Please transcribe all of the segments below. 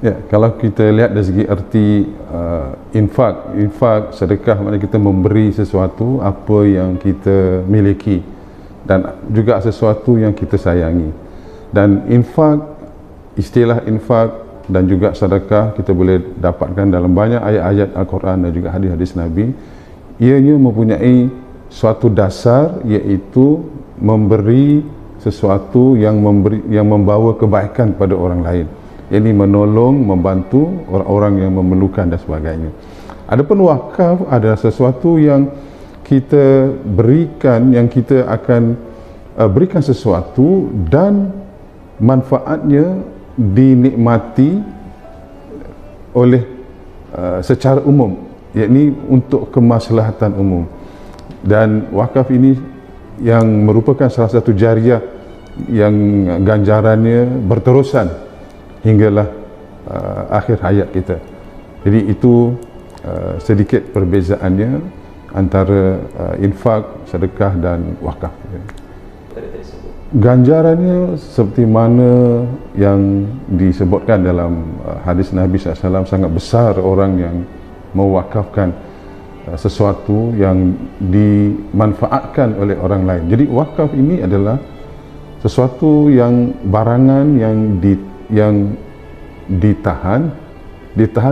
Ya, kalau kita lihat dari segi arti infak sedekah, maknanya kita memberi sesuatu apa yang kita miliki dan juga sesuatu yang kita sayangi. Dan istilah infak dan juga sedekah kita boleh dapatkan dalam banyak ayat-ayat Al-Quran dan juga hadis-hadis Nabi. Ianya mempunyai suatu dasar, iaitu memberi sesuatu yang membawa kebaikan pada orang lain. Ini menolong, membantu orang-orang yang memerlukan dan sebagainya. Adapun wakaf adalah sesuatu yang kita berikan, yang kita akan berikan sesuatu dan manfaatnya dinikmati oleh secara umum, yakni untuk kemaslahatan umum. Dan wakaf ini yang merupakan salah satu jariah yang ganjarannya berterusan hinggalah akhir hayat kita. Jadi itu sedikit perbezaannya antara infak, sedekah dan wakaf. Ganjarannya seperti mana yang disebutkan dalam hadis Nabi SAW, sangat besar orang yang mewakafkan sesuatu yang dimanfaatkan oleh orang lain. Jadi wakaf ini adalah sesuatu yang barangan yang ditahan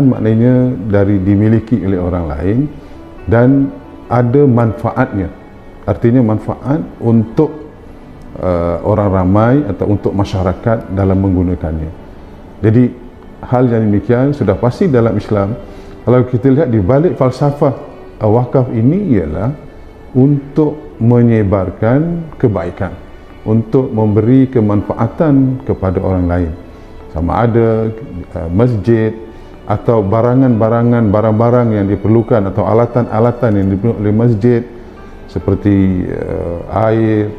maknanya dari dimiliki oleh orang lain dan ada manfaatnya, artinya manfaat untuk orang ramai atau untuk masyarakat dalam menggunakannya. Jadi hal yang demikian sudah pasti dalam Islam. Kalau kita lihat di balik falsafah wakaf ini ialah untuk menyebarkan kebaikan, untuk memberi kemanfaatan kepada orang lain, sama ada masjid atau barang-barang yang diperlukan atau alatan-alatan yang diperlukan oleh masjid seperti air,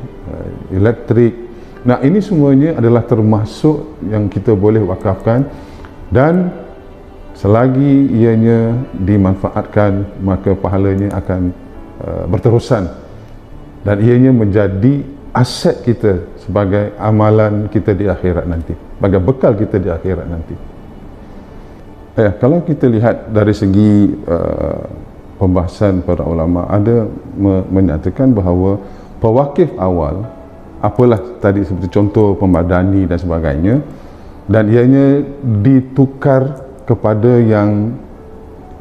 elektrik. Nah, ini semuanya adalah termasuk yang kita boleh wakafkan, dan selagi ianya dimanfaatkan maka pahalanya akan berterusan dan ianya menjadi aset kita sebagai amalan kita di akhirat nanti, sebagai bekal kita di akhirat nanti. Kalau kita lihat dari segi pembahasan para ulama, ada menyatakan bahawa pewakif awal, apalah tadi seperti contoh pemadani dan sebagainya, dan ianya ditukar kepada yang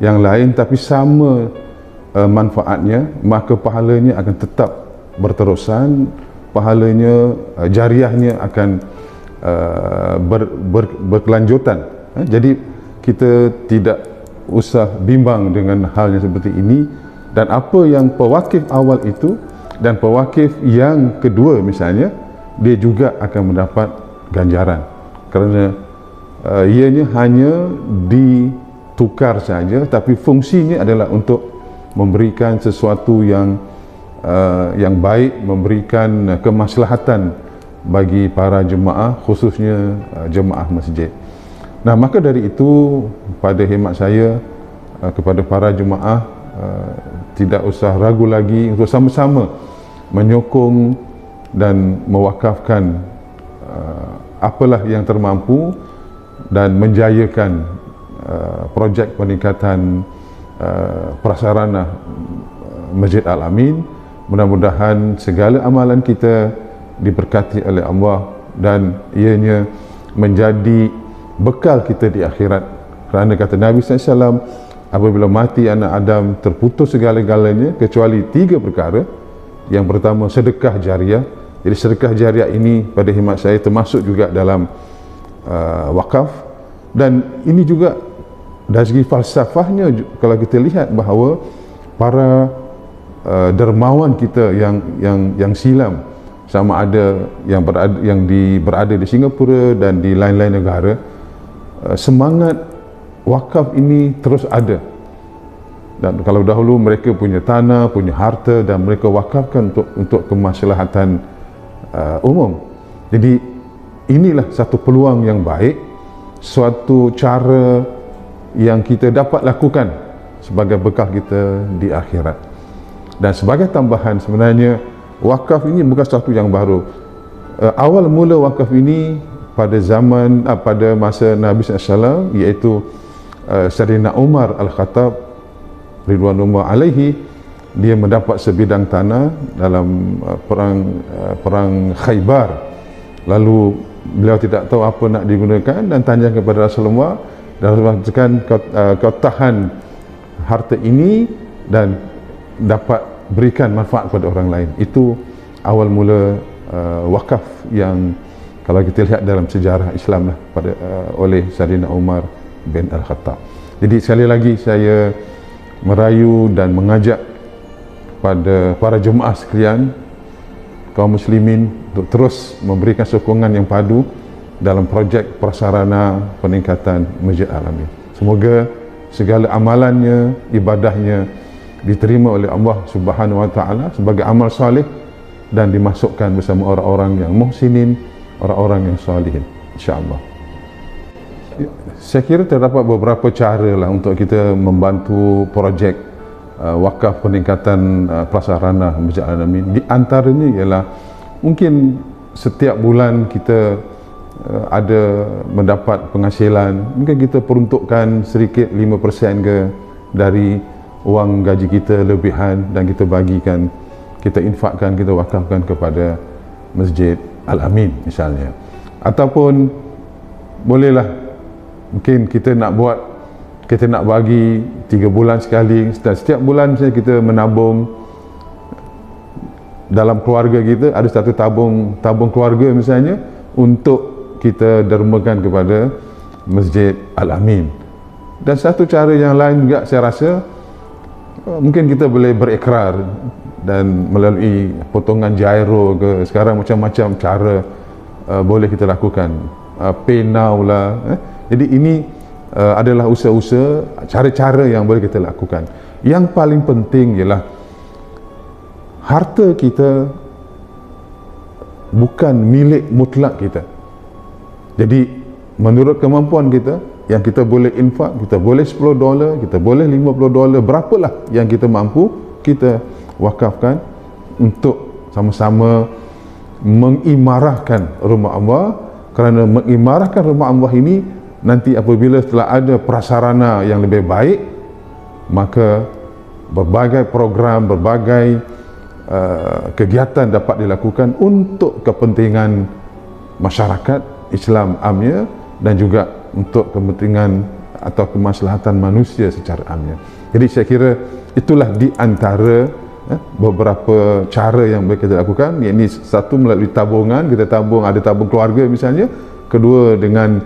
lain tapi sama manfaatnya, maka pahalanya akan tetap berterusan, pahalanya jariahnya akan berkelanjutan. Jadi kita tidak usah bimbang dengan hal yang seperti ini. Dan apa yang pewakif awal itu dan pewakif yang kedua misalnya, dia juga akan mendapat ganjaran, kerana ianya hanya ditukar saja, tapi fungsinya adalah untuk memberikan sesuatu yang baik, memberikan kemaslahatan bagi para jemaah, khususnya jemaah masjid. Nah, maka dari itu pada khidmat saya kepada para jemaah, tidak usah ragu lagi untuk sama-sama menyokong dan mewakafkan apalah yang termampu dan menjayakan projek peningkatan prasarana Masjid Al-Amin. Mudah-mudahan segala amalan kita diberkati oleh Allah dan ianya menjadi bekal kita di akhirat. Kerana kata Nabi SAW, apabila mati anak Adam, terputus segala-galanya kecuali 3 perkara. Yang pertama, sedekah jariah. Jadi sedekah jariah ini pada khidmat saya termasuk juga dalam wakaf. Dan ini juga dari segi falsafahnya, kalau kita lihat bahawa para dermawan kita yang silam, sama ada yang berada di Singapura dan di lain-lain negara, semangat wakaf ini terus ada. Dan kalau dahulu mereka punya tanah, punya harta, dan mereka wakafkan untuk kemaslahatan umum. Jadi inilah satu peluang yang baik, suatu cara yang kita dapat lakukan sebagai bekal kita di akhirat. Dan sebagai tambahan, sebenarnya wakaf ini bukan sesuatu yang baru. Awal mula wakaf ini pada zaman pada masa Nabi SAW, iaitu Sayyidina Umar Al-Khattab Ridwanullah alaihi, dia mendapat sebidang tanah dalam perang Khaybar. Lalu beliau tidak tahu apa nak digunakan dan tanya kepada Rasulullah, dan Rasulullah katakan, kau tahan harta ini dan dapat berikan manfaat kepada orang lain. Itu awal mula wakaf yang kalau kita lihat dalam sejarah Islam lah, oleh Sayyidina Umar bin Al-Khattab. Jadi sekali lagi saya merayu dan mengajak pada para jemaah sekalian, kaum muslimin, untuk terus memberikan sokongan yang padu dalam projek prasarana peningkatan Masjid Al-Amin. Semoga segala amalannya, ibadahnya diterima oleh Allah Subhanahu wa taala sebagai amal soleh dan dimasukkan bersama orang-orang yang muhsinin, orang-orang yang salihin, insya-Allah. Saya kira terdapat beberapa cara lah untuk kita membantu projek wakaf peningkatan prasarana Masjid Al-Amin. Di antaranya ialah mungkin setiap bulan kita ada mendapat penghasilan, mungkin kita peruntukkan sedikit 5% ke dari wang gaji kita lebihan dan kita bagikan, kita infakkan, kita wakafkan kepada Masjid Al-Amin misalnya. Ataupun bolehlah mungkin kita nak bagi 3 bulan sekali, dan setiap bulan misalnya kita menabung dalam keluarga kita, ada satu tabung keluarga misalnya, untuk kita dermakan kepada Masjid Al-Amin. Dan satu cara yang lain juga saya rasa, mungkin kita boleh berikrar dan melalui potongan gyro ke, sekarang macam-macam cara boleh kita lakukan, pay now lah. Jadi ini adalah usaha-usaha, cara-cara yang boleh kita lakukan. Yang paling penting ialah harta kita bukan milik mutlak kita. Jadi menurut kemampuan kita, yang kita boleh infak, kita boleh $10, kita boleh $50, berapalah yang kita mampu, kita wakafkan untuk sama-sama mengimarahkan rumah Allah. Kerana mengimarahkan rumah Allah ini, nanti apabila telah ada prasarana yang lebih baik, maka berbagai program, berbagai kegiatan dapat dilakukan untuk kepentingan masyarakat Islam amnya, dan juga untuk kepentingan atau kemaslahatan manusia secara amnya. Jadi saya kira itulah di antara beberapa cara yang boleh kita lakukan. Iaitu satu, melalui tabungan, kita tabung, ada tabung keluarga misalnya. Kedua, dengan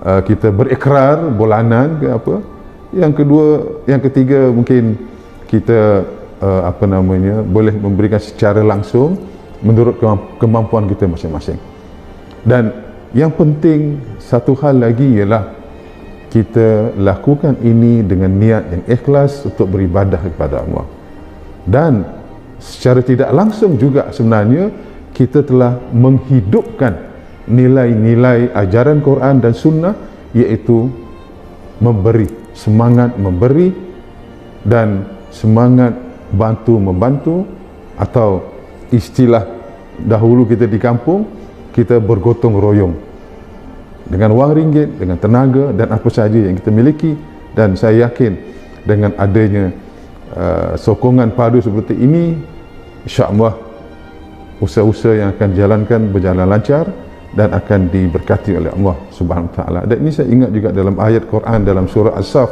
kita berikrar bulanan ke apa. Yang ketiga mungkin kita boleh memberikan secara langsung menurut kemampuan kita masing-masing. Dan yang penting satu hal lagi ialah kita lakukan ini dengan niat yang ikhlas untuk beribadah kepada Allah. Dan secara tidak langsung juga sebenarnya kita telah menghidupkan nilai-nilai ajaran Quran dan Sunnah, iaitu memberi, semangat memberi dan semangat bantu-membantu, atau istilah dahulu kita di kampung, kita bergotong royong dengan wang ringgit, dengan tenaga dan apa saja yang kita miliki. Dan saya yakin dengan adanya sokongan padu seperti ini, insya-Allah usaha-usaha yang akan dijalankan berjalan lancar dan akan diberkati oleh Allah Subhanahu wa taala. Dan ini saya ingat juga dalam ayat Quran dalam surah As-Saff,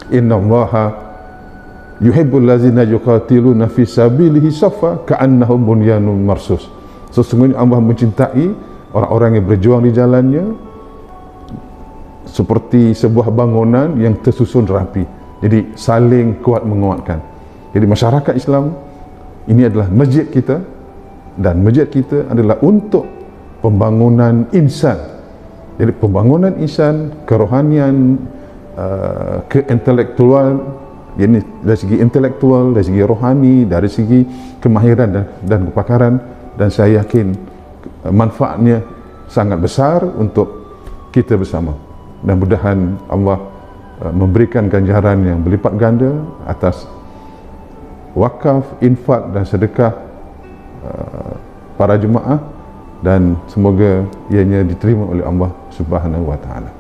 innallaha yuhibbul ladzina yuqatiluna fi sabilihi saffa ka'annahum bunyanun marsus. Sesungguhnya Allah mencintai orang-orang yang berjuang di jalannya seperti sebuah bangunan yang tersusun rapi. Jadi saling kuat menguatkan. Jadi masyarakat Islam ini adalah masjid kita, dan masjid kita adalah untuk pembangunan insan. Jadi pembangunan insan, kerohanian, keintelektual, ini dari segi intelektual, dari segi rohani, dari segi kemahiran dan kepakaran. Dan saya yakin manfaatnya sangat besar untuk kita bersama. Dan mudah-mudahan Allah memberikan ganjaran yang berlipat ganda atas wakaf, infak dan sedekah para jemaah, dan semoga ianya diterima oleh Allah Subhanahu wa taala.